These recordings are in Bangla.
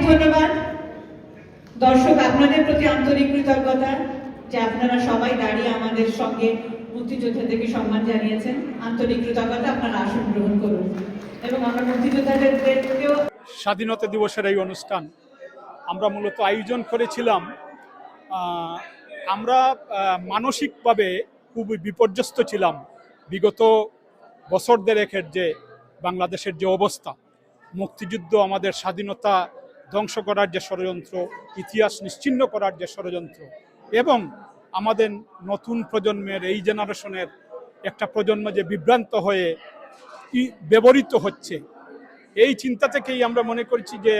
ধন্যবাদ। দর্শক, আপনাদের প্রতি আন্তরিক কৃতজ্ঞতা যে আপনারা সবাই দাঁড়িয়ে আমাদের সঙ্গে মুক্তিযোদ্ধাদেরকে সম্মান জানিয়েছেন। আন্তরিক কৃতজ্ঞতা। আপনারা আসন গ্রহণ করুন এবং আমরা মুক্তিযোদ্ধাদেরকেও। স্বাধীনতা দিবসের এই অনুষ্ঠান আমরা মূলত আয়োজন করেছিলাম। আমরা মানসিকভাবে খুব বিপর্যস্ত ছিলাম বিগত বছর দেড়েকের যে বাংলাদেশের যে অবস্থা, মুক্তিযুদ্ধ আমাদের স্বাধীনতা ধ্বংস করার যে ষড়যন্ত্র, ইতিহাস নিশ্চিহ্ন করার যে ষড়যন্ত্র, এবং আমাদের নতুন প্রজন্মের এই জেনারেশনের একটা প্রজন্ম যে বিভ্রান্ত হয়ে ব্যবহৃত হচ্ছে, এই চিন্তা থেকেই আমরা মনে করছি যে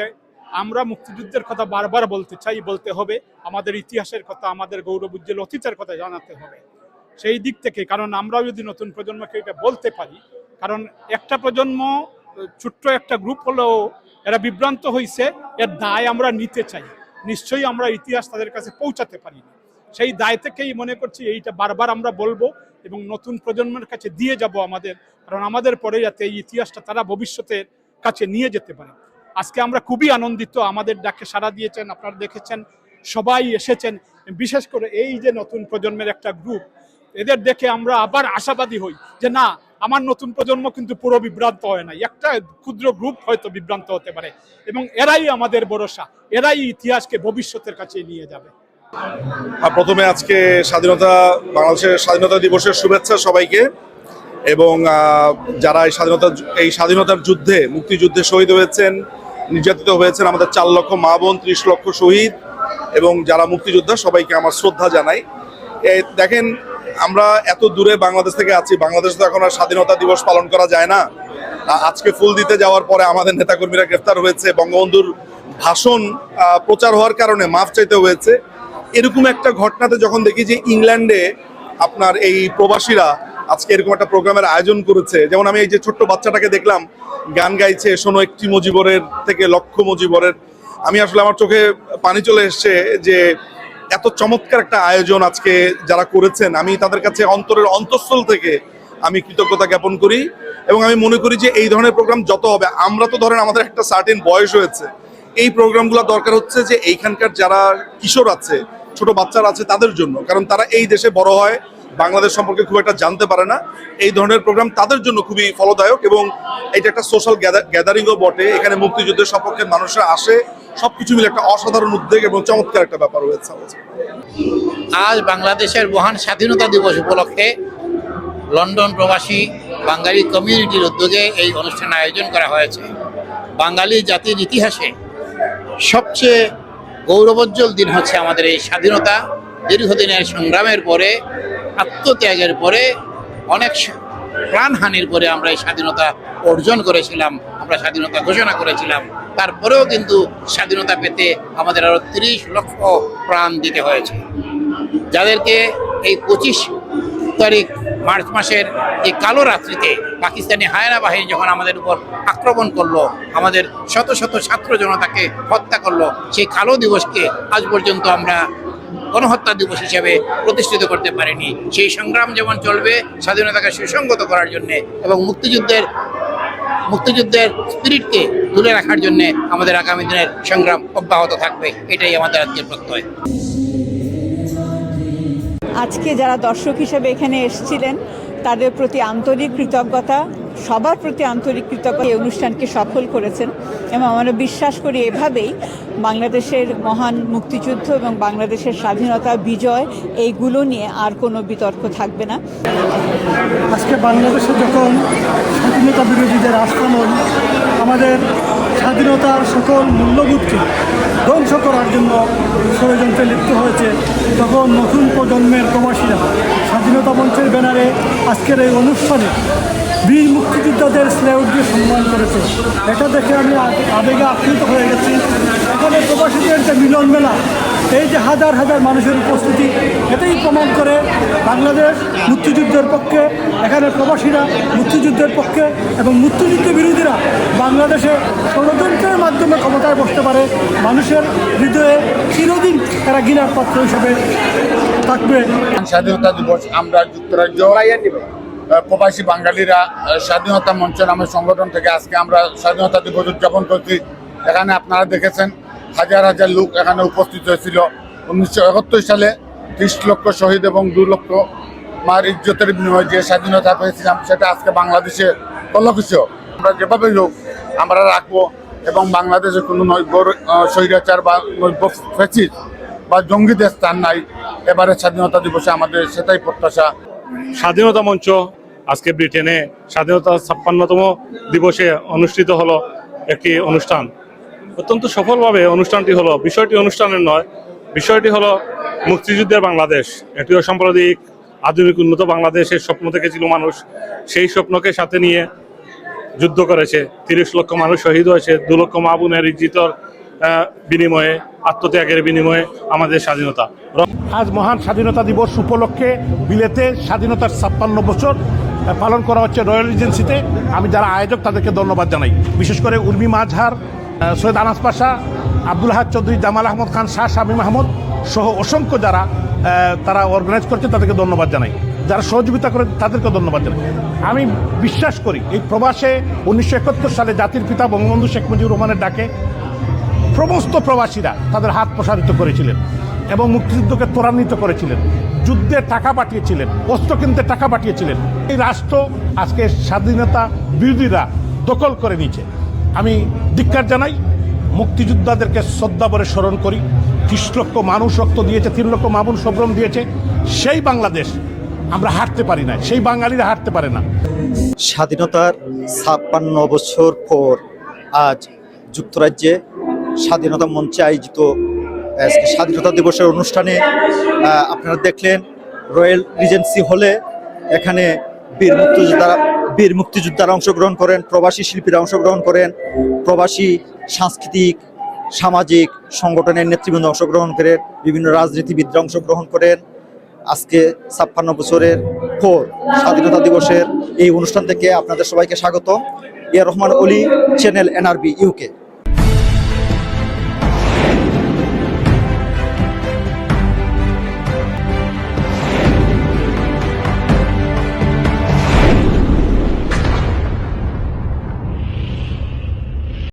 আমরা মুক্তিযুদ্ধের কথা বারবার বলতে হবে, আমাদের ইতিহাসের কথা, আমাদের গৌরব উজ্জ্বল অতীতের কথা জানাতে হবে। সেই দিক থেকে, কারণ আমরাও যদি নতুন প্রজন্মকে এটা বলতে পারি, কারণ একটা প্রজন্ম ছোট্ট একটা গ্রুপ হলেও এরা বিভ্রান্ত হয়েছে, এর দায় আমরা নিতে চাই। নিশ্চয়ই আমরা ইতিহাস তাদের কাছে পৌঁছাতে পারি না, সেই দায় থেকেই মনে করছি এইটা বারবার আমরা বলবো এবং নতুন প্রজন্মের কাছে দিয়ে যাব আমাদের, কারণ আমাদের পরে যাতে এই ইতিহাসটা তারা ভবিষ্যতের কাছে নিয়ে যেতে পারে। আজকে আমরা খুবই আনন্দিত, আমাদের ডাকে সাড়া দিয়েছেন, আপনারা দেখেছেন, সবাই এসেছেন। বিশেষ করে এই যে নতুন প্রজন্মের একটা গ্রুপ, এদের দেখে আমরা আবার আশাবাদী হই যে না, আমার নতুন প্রজন্ম কিন্তু পুরো বিভ্রান্ত হয় না, একটা ক্ষুদ্র গ্রুপ হয়তো বিভ্রান্ত হতে পারে, এবং এরাই আমাদের ভরসা, এরাই ইতিহাসকে ভবিষ্যতের কাছে নিয়ে যাবে। প্রথমে আজকে বাংলাদেশের স্বাধীনতা দিবসের শুভেচ্ছা সবাইকে, এবং যারা এই স্বাধীনতার যুদ্ধে, মুক্তিযুদ্ধে শহীদ হয়েছেন, নির্যাতিত হয়েছেন, আমাদের 4 লক্ষ মা বোন, 30 লক্ষ শহীদ এবং যারা মুক্তিযোদ্ধা, সবাইকে আমার শ্রদ্ধা জানাই। দেখেন, আমরা এত দূরে বাংলাদেশ থেকে আছি, বাংলাদেশ তো এখন আর স্বাধীনতা দিবস পালন করা যায় না। আজকে ফুল দিতে যাওয়ার পরে আমাদের নেতাকর্মীরা গ্রেফতার হয়েছে, বঙ্গবন্ধুর ভাষণ প্রচার হওয়ার কারণে মাফ চাইতে হয়েছে। এরকম একটা ঘটনাতে যখন দেখি যে ইংল্যান্ডে আপনার এই প্রবাসীরা আজকে এরকম একটা প্রোগ্রামের আয়োজন করেছে, যেমন আমি এই যে ছোট্ট বাচ্চাটাকে দেখলাম গান গাইছে, শোনো একটি মুজিবরের থেকে লক্ষ মুজিবরের, আমি আসলে আমার চোখে পানি চলে এসছে যে এত চমৎকার একটা আয়োজন আজকে যারা করেছেন, আমি তাদের কাছে অন্তরের অন্তঃস্থল থেকে আমি কৃতজ্ঞতা জ্ঞাপন করি। এবং আমি মনে করি যে এই ধরনের প্রোগ্রাম যত হবে, আমরা তো ধরেন আমাদের একটা সার্টেন বয়স হয়েছে, এই প্রোগ্রামগুলো দরকার হচ্ছে যে এইখানকার যারা কিশোর আছে, ছোট বাচ্চারা আছে, তাদের জন্য, কারণ তারা এই দেশে বড় হয়, বাংলাদেশ সম্পর্কে খুব একটা জানতে পারে না। এই ধরনের প্রোগ্রাম তাদের জন্য খুবই ফলদায়ক, এবং এটা একটা সোশ্যাল গ্যাদারিংও বটে। এখানে মুক্তিযুদ্ধের সপক্ষে মানুষরা আসে, সবকিছু মিলে একটা অসাধারণ উদ্যোগ এবং চমৎকার একটা ব্যাপার হয়েছে। আজ বাংলাদেশের মহান স্বাধীনতা দিবস উপলক্ষে লন্ডন প্রবাসী বাঙালি কমিউনিটির উদ্যোগে এই অনুষ্ঠান আয়োজন করা হয়েছে। বাঙালি জাতির ইতিহাসে সবচেয়ে গৌরবোজ্জ্বল দিন হচ্ছে আমাদের এই স্বাধীনতা। দীর্ঘদিনের সংগ্রামের পরে, আত্মত্যাগের পরে, অনেক প্রাণহানির পরে আমরা এই স্বাধীনতা অর্জন করেছিলাম, আমরা স্বাধীনতা ঘোষণা করেছিলাম। তারপরেও কিন্তু স্বাধীনতা পেতে আমাদের আরও 30 লক্ষ প্রাণ দিতে হয়েছে, যাদেরকে এই 25 তারিখ মার্চ মাসের যে কালো রাত্রিতে পাকিস্তানি হায়না বাহিনী যখন আমাদের উপর আক্রমণ করলো, আমাদের শত শত ছাত্র জনতাকে হত্যা করলো, সেই কালো দিবসকে আজ পর্যন্ত আমরা গণহত্যা দিবস হিসেবে প্রতিষ্ঠিত করতে পারিনি। সেই সংগ্রাম যেমন চলবে স্বাধীনতাকে সুসংগত করার জন্যে, এবং মুক্তিযুদ্ধের স্পিরিটকে তুলে রাখার জন্যে আমাদের আগামী দিনের সংগ্রাম অব্যাহত থাকবে। এটাই আমাদের আজকের প্রত্যয়। আজকে যারা দর্শক হিসেবে এখানে এসেছিলেন, তাদের প্রতি আন্তরিক কৃতজ্ঞতা, সবার প্রতি আন্তরিক কৃতজ্ঞতা। এই অনুষ্ঠানকে সফল করেছেন, এবং আমরা বিশ্বাস করি এভাবেই বাংলাদেশের মহান মুক্তিযুদ্ধ এবং বাংলাদেশের স্বাধীনতা বিজয়, এইগুলো নিয়ে আর কোনো বিতর্ক থাকবে না। আজকে বাংলাদেশে যখন স্বাধীনতা বিরোধীদের আক্রমণ আমাদের স্বাধীনতার সকল মূল্যবোধকে ধ্বংস করার জন্য ষড়যন্ত্রে লিপ্ত হয়েছে, তখন নতুন প্রজন্মের প্রবাসীরা স্বাধীনতা মঞ্চের ব্যানারে আজকের এই অনুষ্ঠানে বীর মুক্তিযোদ্ধাদের স্লেউট দিয়ে সম্মান করেছে। এটা দেখে আমি আবেগে আপ্লুত হয়ে গেছি। এখানে প্রবাসীদের যে মিলন মেলা, এই যে হাজার হাজার মানুষের উপস্থিতি, এটাই প্রমাণ করে বাংলাদেশ মুক্তিযুদ্ধের পক্ষে, এখানে প্রবাসীরা মুক্তিযুদ্ধের পক্ষে, এবং মুক্তিযুদ্ধ বিরোধীরা বাংলাদেশে ষড়যন্ত্রের মাধ্যমে ক্ষমতায় বসতে পারে। মানুষের হৃদয়ে চিরদিন তারা ঘৃণার পাত্র হিসেবে থাকবে। স্বাধীনতা দিবস আমরা যুক্তরাজ্য প্রবাসী বাঙালিরা স্বাধীনতা মঞ্চ নামের সংগঠন থেকে আজকে আমরা স্বাধীনতা দিবস উদযাপন করছি। এখানে আপনারা দেখেছেন হাজার হাজার লোক এখানে উপস্থিত হয়েছিল। 1971 সালে 30 লক্ষ শহীদ এবং 2 লক্ষ মার ইজ্জতের বিনিময়ে যে স্বাধীনতা পেয়েছিলাম, সেটা আজকে বাংলাদেশে কলঙ্কিত। আমরা যেভাবে হোক আমরা রাখবো এবং বাংলাদেশে কোনো নৈব স্বৈরাচার বা নৈব ফ্যাসিস্ট বা জঙ্গিদের স্থান নাই। এবারে স্বাধীনতা দিবসে আমাদের সেটাই প্রত্যাশা। স্বাধীনতা মঞ্চ আজকে ব্রিটেনে স্বাধীনতা 56তম দিবসে অনুষ্ঠিত হলো একটি অনুষ্ঠান। অত্যন্ত সফলভাবে অনুষ্ঠানটি হলো। বিষয়টি অনুষ্ঠানের নয়, বিষয়টি হলো মুক্তিযুদ্ধের বাংলাদেশ, এটিও সাম্প্রদায়িক আধুনিক উন্নত বাংলাদেশের স্বপ্ন দেখেছিল মানুষ। সেই স্বপ্নকে সাথে নিয়ে যুদ্ধ করেছে। 30 লক্ষ মানুষ শহীদ হয়েছে, 2 লক্ষ মা বোনের ইজ্জতের বিনিময়ে, আত্মত্যাগের বিনিময়ে আমাদের স্বাধীনতা। আজ মহান স্বাধীনতা দিবস উপলক্ষে বিলেতে স্বাধীনতার 56 বছর পালন করা হচ্ছে রয়্যাল রিজেন্সিতে। আমি যারা আয়োজক তাদেরকে ধন্যবাদ জানাই, বিশেষ করে উর্মি মাজহার, সৈয়দ আনাস পাশা, আব্দুল হাদ চৌধুরী, জামাল আহমদ খান, শাহ শামীম আহমদ সহ অসংখ্য যারা তারা অর্গানাইজ করছে তাদেরকে ধন্যবাদ জানাই, যারা সহযোগিতা করে তাদেরকে ধন্যবাদ জানাই। আমি বিশ্বাস করি এই প্রবাসে 1971 সালে জাতির পিতা বঙ্গবন্ধু শেখ মুজিবুর রহমানের ডাকে সমস্ত প্রবাসীরা তাদের হাত প্রসারিত করেছিলেন এবং মুক্তিযুদ্ধকে ত্বরান্বিত করেছিলেন, যুদ্ধে টাকা পাঠিয়েছিলেন, অস্ত্র কিনতে টাকা পাঠিয়েছিলেন। এই রাষ্ট্র আজকে স্বাধীনতা বিরোধীরা দখল করে নিয়েছে। আমি ধিক্কার জানাই, মুক্তিযোদ্ধাদেরকে শ্রদ্ধা ভরে স্মরণ করি। 30 লক্ষ মানুষ রক্ত দিয়েছে, 3 লক্ষ মা বোন সম্ভ্রম দিয়েছে। সেই বাংলাদেশ আমরা হারতে পারি না, সেই বাঙালিরা হারতে পারে না। স্বাধীনতার 56 বছর পর আজ যুক্তরাজ্যে স্বাধীনতা মঞ্চে আয়োজিত স্বাধীনতা দিবসের অনুষ্ঠানে আপনারা দেখলেন রয়্যাল রিজেন্সি হলে এখানে বীর মুক্তিযোদ্ধারা অংশগ্রহণ করেন, প্রবাসী শিল্পীরা অংশগ্রহণ করেন, প্রবাসী সাংস্কৃতিক সামাজিক সংগঠনের নেতৃবৃন্দ অংশগ্রহণ করেন, বিভিন্ন রাজনীতিবিদরা অংশগ্রহণ করেন। আজকে 56 বছরের পর স্বাধীনতা দিবসের এই অনুষ্ঠান থেকে আপনাদের সবাইকে স্বাগত। এ রহমান অলি, চ্যানেল NRB UK।